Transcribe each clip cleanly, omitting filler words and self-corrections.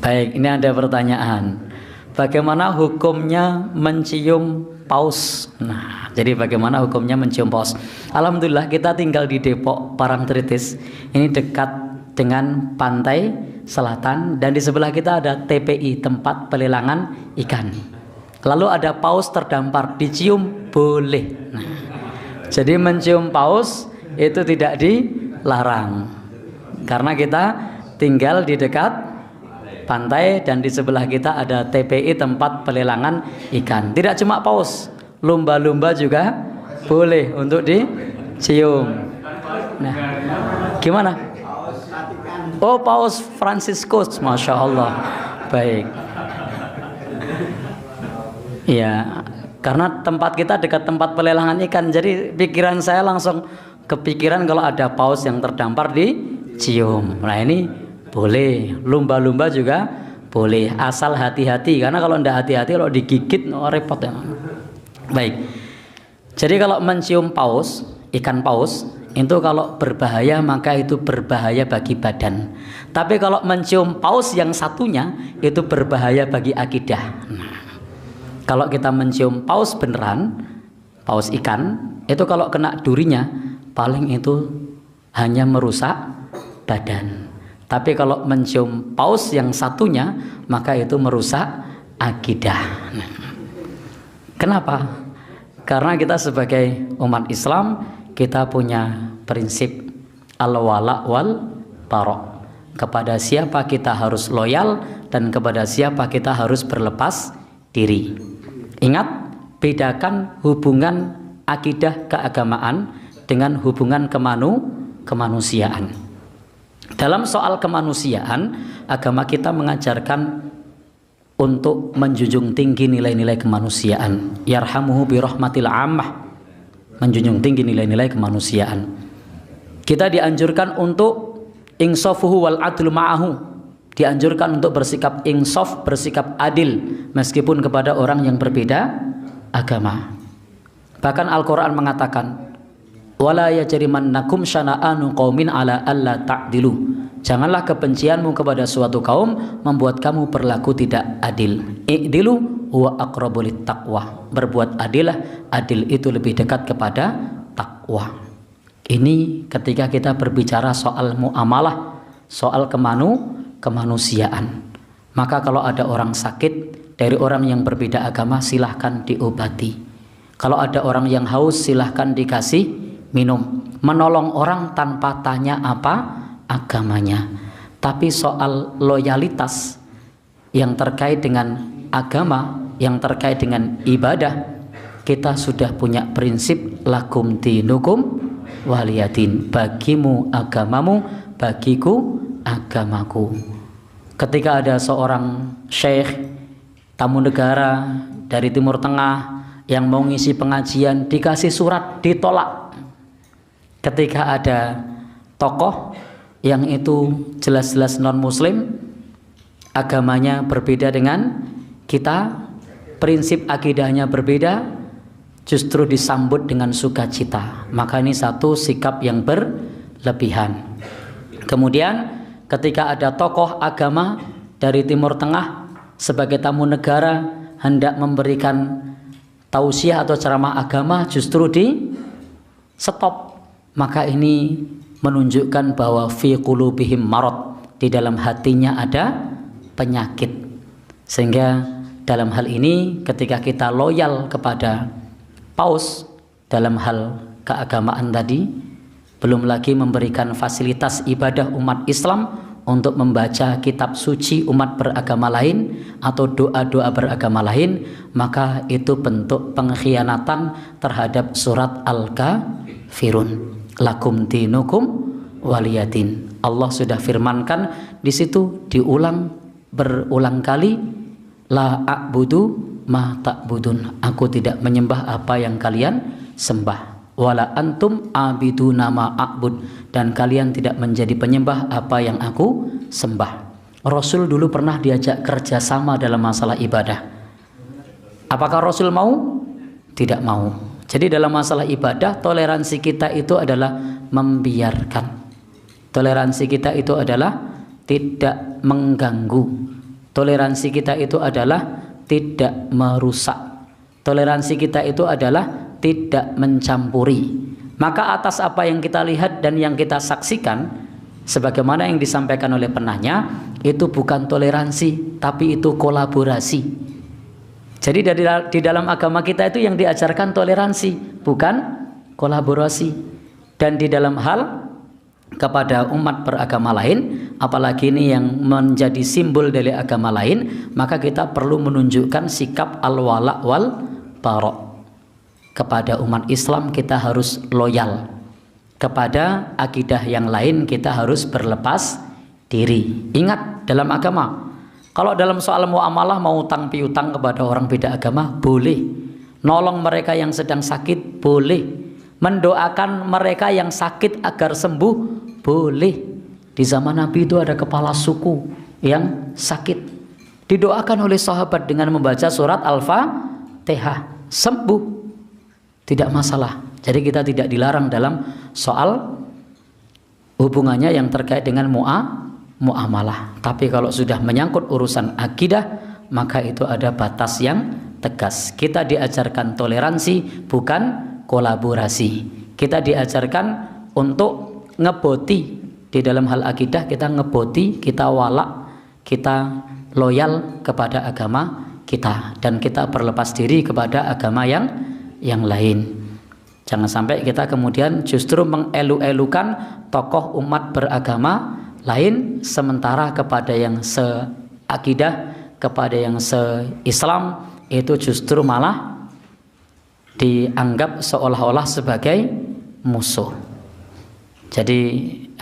Baik, ini ada pertanyaan. Bagaimana hukumnya mencium paus? Nah, jadi bagaimana hukumnya mencium paus? Alhamdulillah kita tinggal di Depok Parangtritis. Ini dekat dengan pantai selatan dan di sebelah kita ada TPI, tempat pelelangan ikan. Lalu ada paus terdampar, dicium boleh. Nah, jadi mencium paus itu tidak dilarang. Karena kita tinggal di dekat pantai dan di sebelah kita ada TPI, tempat pelelangan ikan. Tidak cuma paus, lumba-lumba juga boleh untuk dicium. Nah, gimana? Oh, Paus Fransiskus, masya Allah. Baik. Ya, karena tempat kita dekat tempat pelelangan ikan, jadi pikiran saya langsung kepikiran kalau ada paus yang terdampar dicium. Nah ini boleh, lumba-lumba juga boleh, asal hati-hati, karena kalau tidak hati-hati kalau digigit repot ya. Baik, jadi kalau mencium paus, ikan paus itu kalau berbahaya maka itu berbahaya bagi badan. Tapi kalau mencium paus yang satunya itu berbahaya bagi akidah. Nah, kalau kita mencium paus beneran, paus ikan, itu kalau kena durinya paling itu hanya merusak badan. Tapi kalau mencium paus yang satunya maka itu merusak akidah. Nah, kenapa? Karena kita sebagai umat Islam kita punya prinsip al-wala wal bara. Kepada siapa kita harus loyal dan kepada siapa kita harus berlepas diri. Ingat, bedakan hubungan akidah keagamaan dengan hubungan kemanusiaan. Dalam soal kemanusiaan, agama kita mengajarkan untuk menjunjung tinggi nilai-nilai kemanusiaan. Yarhamuhu birahmatil ammah, menjunjung tinggi nilai-nilai kemanusiaan. Kita dianjurkan untuk insafuhu wal adlu ma'ahu, dianjurkan untuk bersikap insaf, bersikap adil meskipun kepada orang yang berbeda agama. Bahkan Al-Quran mengatakan, wala yajrimannakum syana'anu qaumin ala alla ta'dilu. Janganlah kebencianmu kepada suatu kaum membuat kamu berlaku tidak adil. I'dilu huwa aqrabu littaqwa. Berbuat adillah, adil itu lebih dekat kepada takwa. Ini ketika kita berbicara soal muamalah, soal kemanusiaan. Maka kalau ada orang sakit dari orang yang berbeda agama, silahkan diobati. Kalau ada orang yang haus, silahkan dikasih minum. Menolong orang tanpa tanya apa agamanya. Tapi soal loyalitas yang terkait dengan agama, yang terkait dengan ibadah, kita sudah punya prinsip lakum dinukum waliyadin. Bagimu agamamu, bagiku agamaku. Ketika ada seorang syekh tamu negara dari Timur Tengah yang mau ngisi pengajian, dikasih surat, ditolak. Ketika ada tokoh yang itu jelas-jelas non-muslim, agamanya berbeda dengan kita, prinsip akidahnya berbeda, justru disambut dengan sukacita. Maka ini satu sikap yang berlebihan. Kemudian ketika ada tokoh agama dari Timur Tengah sebagai tamu negara hendak memberikan tausiah atau ceramah agama, justru di stop. Maka ini menunjukkan bahwa fi qulubihim marad, di dalam hatinya ada penyakit. Sehingga dalam hal ini ketika kita loyal kepada paus dalam hal keagamaan tadi, belum lagi memberikan fasilitas ibadah umat Islam untuk membaca kitab suci umat beragama lain atau doa-doa beragama lain, maka itu bentuk pengkhianatan terhadap surat Al-Kafirun. Lakum dinukum waliyadin. Allah sudah firmankan di situ, diulang berulang kali, la a'budu ma ta'budun. Aku tidak menyembah apa yang kalian sembah. Wala antum abiduna ma a'bud. Dan kalian tidak menjadi penyembah apa yang aku sembah. Rasul dulu pernah diajak kerjasama dalam masalah ibadah. Apakah Rasul mau? Tidak mau. Jadi dalam masalah ibadah, toleransi kita itu adalah membiarkan. Toleransi kita itu adalah tidak mengganggu, Toleransi kita itu adalah tidak merusak. Toleransi kita itu adalah tidak mencampuri. Maka atas apa yang kita lihat dan yang kita saksikan, sebagaimana yang disampaikan oleh penanya, itu bukan toleransi, tapi itu kolaborasi. Jadi di dalam agama kita itu yang diajarkan toleransi, bukan kolaborasi. Dan di dalam hal kepada umat beragama lain, apalagi ini yang menjadi simbol dari agama lain, maka kita perlu menunjukkan sikap al-wala wal bara. Kepada umat Islam kita harus loyal, kepada akidah yang lain kita harus berlepas diri. Ingat, dalam agama, kalau dalam soal muamalah mau utang piutang kepada orang beda agama boleh, nolong mereka yang sedang sakit boleh, mendoakan mereka yang sakit agar sembuh boleh. Di zaman Nabi itu ada kepala suku yang sakit, didoakan oleh sahabat dengan membaca surat Al-Fatihah, sembuh, tidak masalah. Jadi kita tidak dilarang dalam soal hubungannya yang terkait dengan muamalah. Tapi kalau sudah menyangkut urusan akidah, maka itu ada batas yang tegas. Kita diajarkan toleransi, bukan kolaborasi. Kita diajarkan untuk ngeboti. Di dalam hal akidah kita ngeboti, kita wala, kita loyal kepada agama kita, dan kita berlepas diri kepada agama yang lain. Jangan sampai kita kemudian justru mengelu-elukan tokoh umat beragama lain, sementara kepada yang seakidah, kepada yang se-Islam itu justru malah dianggap seolah-olah sebagai musuh. Jadi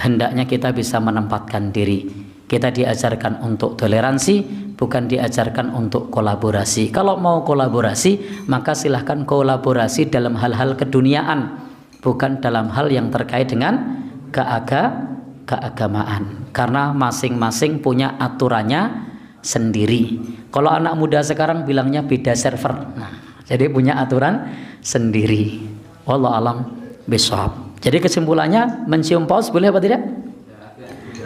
hendaknya kita bisa menempatkan diri. Kita diajarkan untuk toleransi, bukan diajarkan untuk kolaborasi. Kalau mau kolaborasi, maka silahkan kolaborasi dalam hal-hal keduniaan, bukan dalam hal yang terkait dengan keagamaan. Karena masing-masing punya aturannya sendiri. Kalau anak muda sekarang bilangnya beda server. Nah, jadi punya aturan sendiri. Wallahu alam bishawab. Jadi kesimpulannya, mencium paus boleh apa tidak?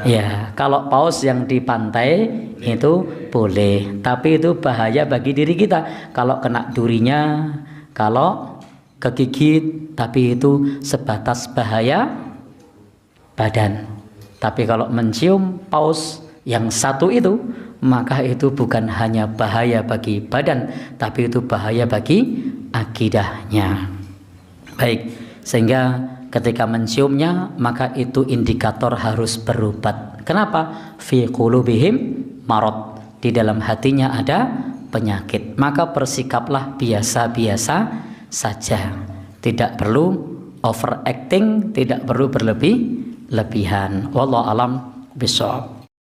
Ya, kalau paus yang di pantai itu boleh, tapi itu bahaya bagi diri kita. Kalau kena durinya, kalau kegigit, tapi itu sebatas bahaya badan. Tapi kalau mencium paus yang satu itu, maka itu bukan hanya bahaya bagi badan, tapi itu bahaya bagi akidahnya. Baik, sehingga ketika menciumnya, maka itu indikator harus berobat. Kenapa? Fi qulubihim marad, di dalam hatinya ada penyakit. Maka bersikaplah biasa-biasa saja, tidak perlu overacting, tidak perlu berlebihan. Wallahu alam bishawab.